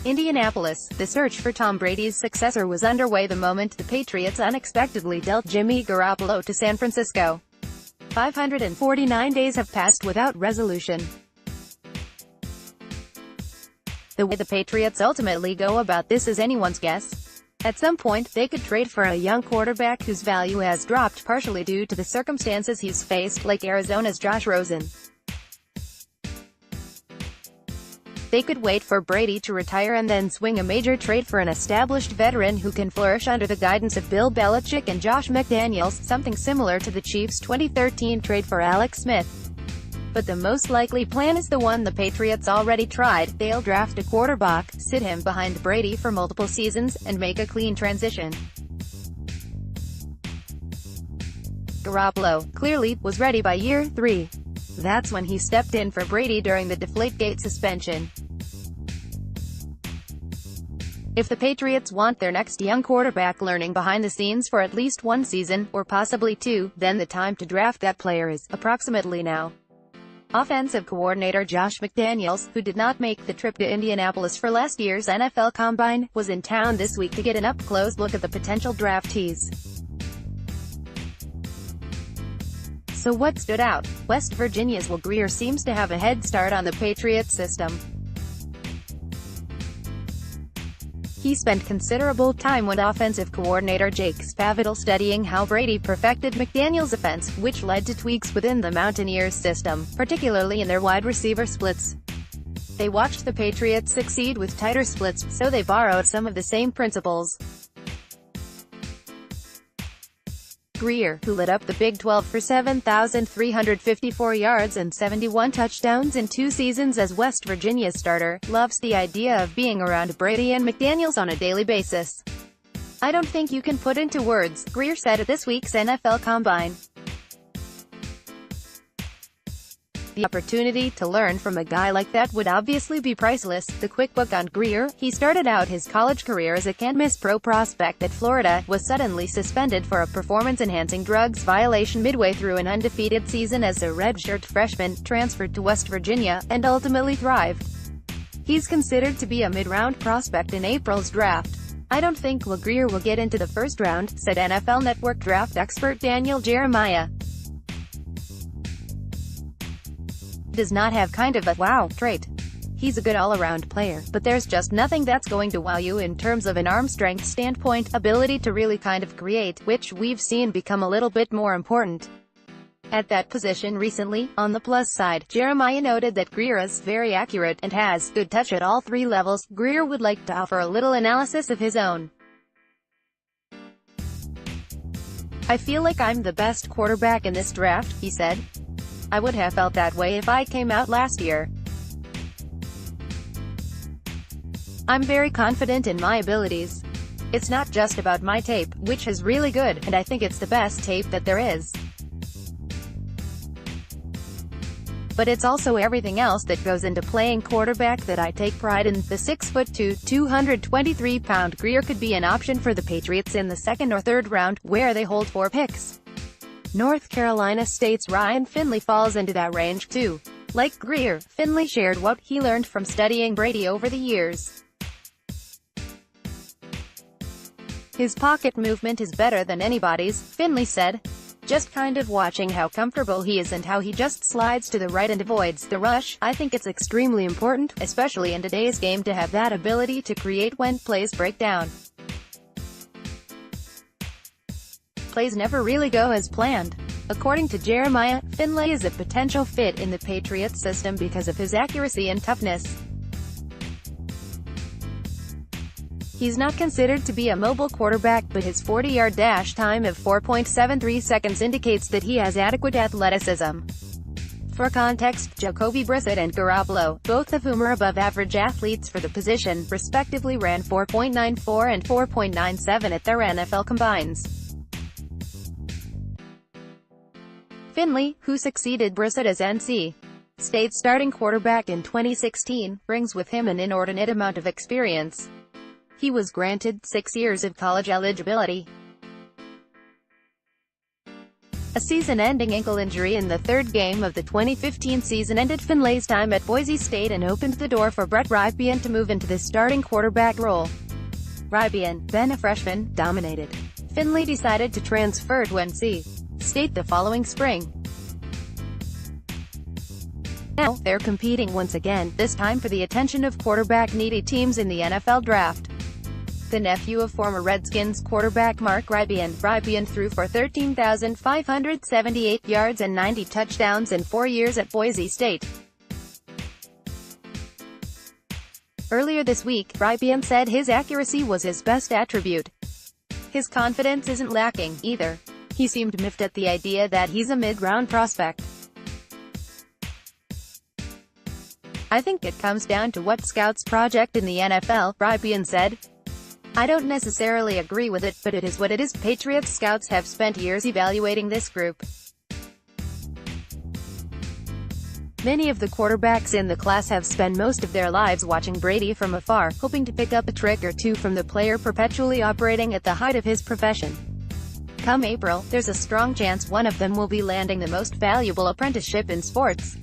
Indianapolis, the search for Tom Brady's successor was underway the moment the Patriots unexpectedly dealt Jimmy Garoppolo to San Francisco. 549 days have passed without resolution. The way the Patriots ultimately go about this is anyone's guess. At some point, they could trade for a young quarterback whose value has dropped partially due to the circumstances he's faced, like Arizona's Josh Rosen. They could wait for Brady to retire and then swing a major trade for an established veteran who can flourish under the guidance of Bill Belichick and Josh McDaniels, something similar to the Chiefs' 2013 trade for Alex Smith. But the most likely plan is the one the Patriots already tried. They'll draft a quarterback, sit him behind Brady for multiple seasons, and make a clean transition. Garoppolo, clearly, was ready by year 3. That's when he stepped in for Brady during the Deflategate suspension. If the Patriots want their next young quarterback learning behind the scenes for at least 1 season, or possibly 2, then the time to draft that player is, approximately now. Offensive coordinator Josh McDaniels, who did not make the trip to Indianapolis for last year's NFL Combine, was in town this week to get an up-close look at the potential draftees. So what stood out? West Virginia's Will Grier seems to have a head start on the Patriots system. He spent considerable time with offensive coordinator Jake Spavital studying how Brady perfected McDaniels' offense, which led to tweaks within the Mountaineers' system, particularly in their wide receiver splits. They watched the Patriots succeed with tighter splits, so they borrowed some of the same principles. Grier, who lit up the Big 12 for 7,354 yards and 71 touchdowns in 2 seasons as West Virginia's starter, loves the idea of being around Brady and McDaniels on a daily basis. "I don't think you can put into words," Grier said at this week's NFL Combine. The opportunity to learn from a guy like that would obviously be priceless. The quick book on Grier: he started out his college career as a can't-miss pro prospect at Florida, was suddenly suspended for a performance-enhancing drugs violation midway through an undefeated season as a redshirt freshman, transferred to West Virginia, and ultimately thrived. He's considered to be a mid-round prospect in April's draft. "I don't think Will Grier will get into the first round," said NFL Network draft expert Daniel Jeremiah. Does not have kind of a wow trait. He's a good all-around player, but there's just nothing that's going to wow you in terms of an arm strength standpoint, ability to really kind of create, which we've seen become a little bit more important at that position recently." On the plus side, Jeremiah noted that Grier is very accurate and has good touch at all 3 levels. Grier would like to offer a little analysis of his own. "I feel like I'm the best quarterback in this draft," he said. "I would have felt that way if I came out last year. I'm very confident in my abilities. It's not just about my tape, which is really good, and I think it's the best tape that there is. But it's also everything else that goes into playing quarterback that I take pride in." The 6'2", 223-pound Grier could be an option for the Patriots in the 2nd or 3rd round, where they hold 4 picks. North Carolina State's Ryan Finley falls into that range, too. Like Grier, Finley shared what he learned from studying Brady over the years. "His pocket movement is better than anybody's," Finley said. "Just kind of watching how comfortable he is and how he just slides to the right and avoids the rush. I think it's extremely important, especially in today's game, to have that ability to create when plays break down. Plays never really go as planned." According to Jeremiah, Finley is a potential fit in the Patriots system because of his accuracy and toughness. He's not considered to be a mobile quarterback, but his 40-yard dash time of 4.73 seconds indicates that he has adequate athleticism. For context, Jacoby Brissett and Garoppolo, both of whom are above-average athletes for the position, respectively ran 4.94 and 4.97 at their NFL combines. Finley, who succeeded Brissett as NC State's starting quarterback in 2016, brings with him an inordinate amount of experience. He was granted 6 years of college eligibility. A season-ending ankle injury in the third game of the 2015 season ended Finlay's time at Boise State and opened the door for Brett Rypien to move into the starting quarterback role. Rypien, then a freshman, dominated. Finlay decided to transfer to NC State the following spring. Now, they're competing once again, this time for the attention of quarterback-needy teams in the NFL draft. The nephew of former Redskins quarterback Mark Rypien threw for 13,578 yards and 90 touchdowns in 4 years at Boise State. Earlier this week, Rypien said his accuracy was his best attribute. His confidence isn't lacking, either. He seemed miffed at the idea that he's a mid-round prospect. I think it comes down to what scouts project in the NFL, Rypien said. I don't necessarily agree with it, but it is what it is. Patriots scouts have spent years evaluating this group. Many of the quarterbacks in the class have spent most of their lives watching Brady from afar, hoping to pick up a trick or two from the player perpetually operating at the height of his profession. Come April, there's a strong chance one of them will be landing the most valuable apprenticeship in sports.